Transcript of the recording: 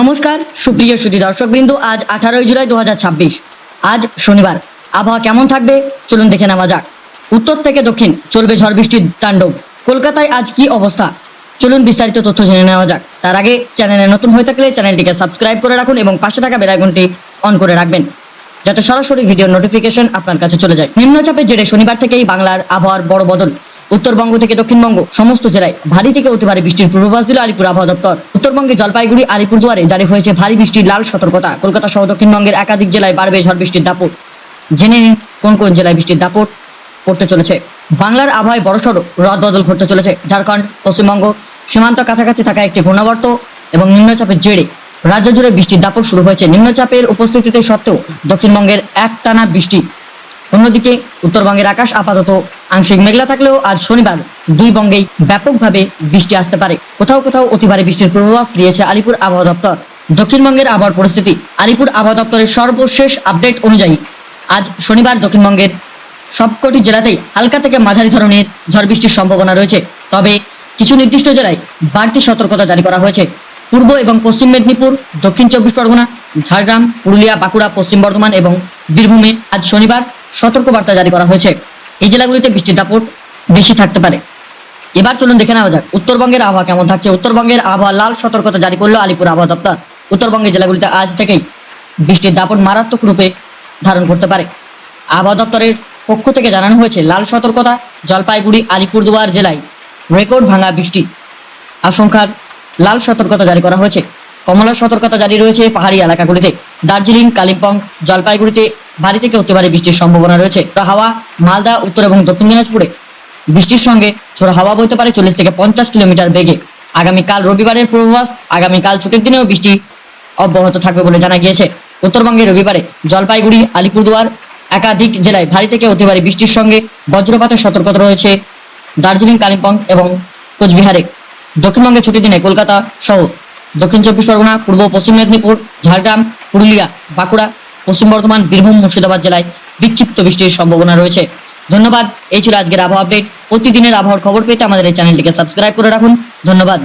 নমস্কার সুপ্রিয় সুধী দর্শকবৃন্দ, আজ 18 জুলাই 2026। আজ শনিবার। আবহাওয়া কেমন থাকবে চলুন দেখে নেওয়া যাক। উত্তর থেকে দক্ষিণ চলবে ঝড় বৃষ্টির তাণ্ডব। কলকাতায় আজ কি অবস্থা চলুন বিস্তারিত তথ্য জেনে নেওয়া যাক। তার আগে চ্যানেলে নতুন হয়ে থাকলে চ্যানেলটিকে সাবস্ক্রাইব করে রাখুন এবং পাশে থাকা বেল আইকনটি অন করে রাখবেন যাতে সরাসরি ভিডিওর নোটিফিকেশন আপনার কাছে চলে যায়। নিম্নচাপের জেরে শনিবার থেকেই বাংলার আবহাওয়ার বড় বদল। উত্তরবঙ্গ থেকে দক্ষিণবঙ্গ সমস্ত জেলায় ভারী থেকে অতি ভারী বৃষ্টির পূর্বাভাস দিল আলিপুর আবহাওয়া দপ্তর। উত্তরবঙ্গে জলপাইগুড়ি আলিপুরদুয়ারে জারি হয়েছে ভারী বৃষ্টির লাল সতর্কতা। কলকাতা সহ দক্ষিণবঙ্গের একাধিক জেলায় বাড়বে ঝড় বৃষ্টির দাপট। জেনে নিন কোন কোন জেলায় বৃষ্টির দাপট পড়তে চলেছে। বাংলার আবহাওয়ায় বড়সড় রদ বদল ঘটতে চলেছে। ঝাড়খণ্ড, পশ্চিমবঙ্গ সীমান্ত কাছাকাছি থাকা একটি ঘূর্ণাবর্ত এবং নিম্নচাপের জেরে রাজ্য জুড়ে বৃষ্টির দাপট শুরু হয়েছে। নিম্নচাপের উপস্থিতিতে সত্ত্বেও দক্ষিণবঙ্গের একটানা বৃষ্টি। অন্যদিকে উত্তরবঙ্গের আকাশ আপাতত আংশিক মেঘলা থাকলেও আজ শনিবার দুই বঙ্গেই ব্যাপকভাবে বৃষ্টি আসতে পারে। কোথাও কোথাও অতি ভারী বৃষ্টির পূর্বাভাস দিয়েছে আলিপুর আবহাওয়া দপ্তর। দক্ষিণবঙ্গের আবহাওয়ার পরিস্থিতি। আলিপুর আবহাওয়া দপ্তরের সর্বশেষ আপডেট অনুযায়ী আজ শনিবার দক্ষিণবঙ্গের সবকটি জেলাতেই হালকা থেকে মাঝারি ধরনের ঝড় বৃষ্টির সম্ভাবনা রয়েছে। তবে কিছু নির্দিষ্ট জেলায় বাড়তি সতর্কতা জারি করা হয়েছে। পূর্ব এবং পশ্চিম মেদিনীপুর, দক্ষিণ 24 পরগনা, ঝাড়গ্রাম, পুরুলিয়া, বাঁকুড়া, পশ্চিম বর্ধমান এবং বীরভূমে আজ শনিবার সতর্কবার্তা জারি করা হয়েছে। এই জেলাগুলিতে বৃষ্টির দাপট বেশি থাকতে পারে। এবার চলুন দেখে নেওয়া যাক উত্তরবঙ্গের আবহাওয়া কেমন থাকছে। উত্তরবঙ্গের আবহাওয়া লাল সতর্কতা জারি করলো আলিপুর আবহাওয়া দপ্তর। উত্তরবঙ্গের জেলাগুলিতে আজ থেকেই বৃষ্টির দাপট মারাত্মক রূপে ধারণ করতে পারে। আবহাওয়া দপ্তরের পক্ষ থেকে জানানো হয়েছে লাল সতর্কতা জলপাইগুড়ি, আলিপুরদুয়ার জেলায় রেকর্ড ভাঙা বৃষ্টি আশঙ্কার লাল সতর্কতা জারি করা হয়েছে। কমলা সতর্কতা জারি রয়েছে পাহাড়ি এলাকাগুলিতে। দার্জিলিং, কালিম্পং, জলপাইগুড়িতে ভারী থেকে অতি ভারী বৃষ্টির সম্ভাবনা রয়েছে। হাওয়া মালদা, উত্তর এবং দক্ষিণ দিনাজপুরে বৃষ্টির সঙ্গে ঝোড়ো হাওয়া বইতে পারে 40 থেকে 50 কিলোমিটার বেগে। আগামীকাল রবিবারের পূর্বাভাস। আগামীকাল ছুটির দিনেও বৃষ্টি অব্যাহত থাকবে বলে জানা গিয়েছে। উত্তরবঙ্গে রবিবারে জলপাইগুড়ি, আলিপুরদুয়ার একাধিক জেলায় ভারী থেকে অতি ভারী বৃষ্টির সঙ্গে বজ্রপাতের সতর্কতা রয়েছে দার্জিলিং, কালিম্পং এবং কোচবিহারে। দক্ষিণবঙ্গে ছুটির দিনে কলকাতা সহ দক্ষিণ 24 পরগনা, পূর্ব পশ্চিম মেদিনীপুর, ঝাড়গ্রাম, পুরুলিয়া, বাঁকুড়া, পশ্চিম বর্ধমান, বীরভূম, মুর্শিদাবাদ জেলায় বিক্ষিপ্ত বৃষ্টির সম্ভাবনা রয়েছে। ধন্যবাদ। এই ছিল আজকের আবহাওয়া আপডেট। প্রতিদিনের আবহাওয়ার খবর পেতে আমাদের এই চ্যানেলটিকে সাবস্ক্রাইব করে রাখুন। ধন্যবাদ।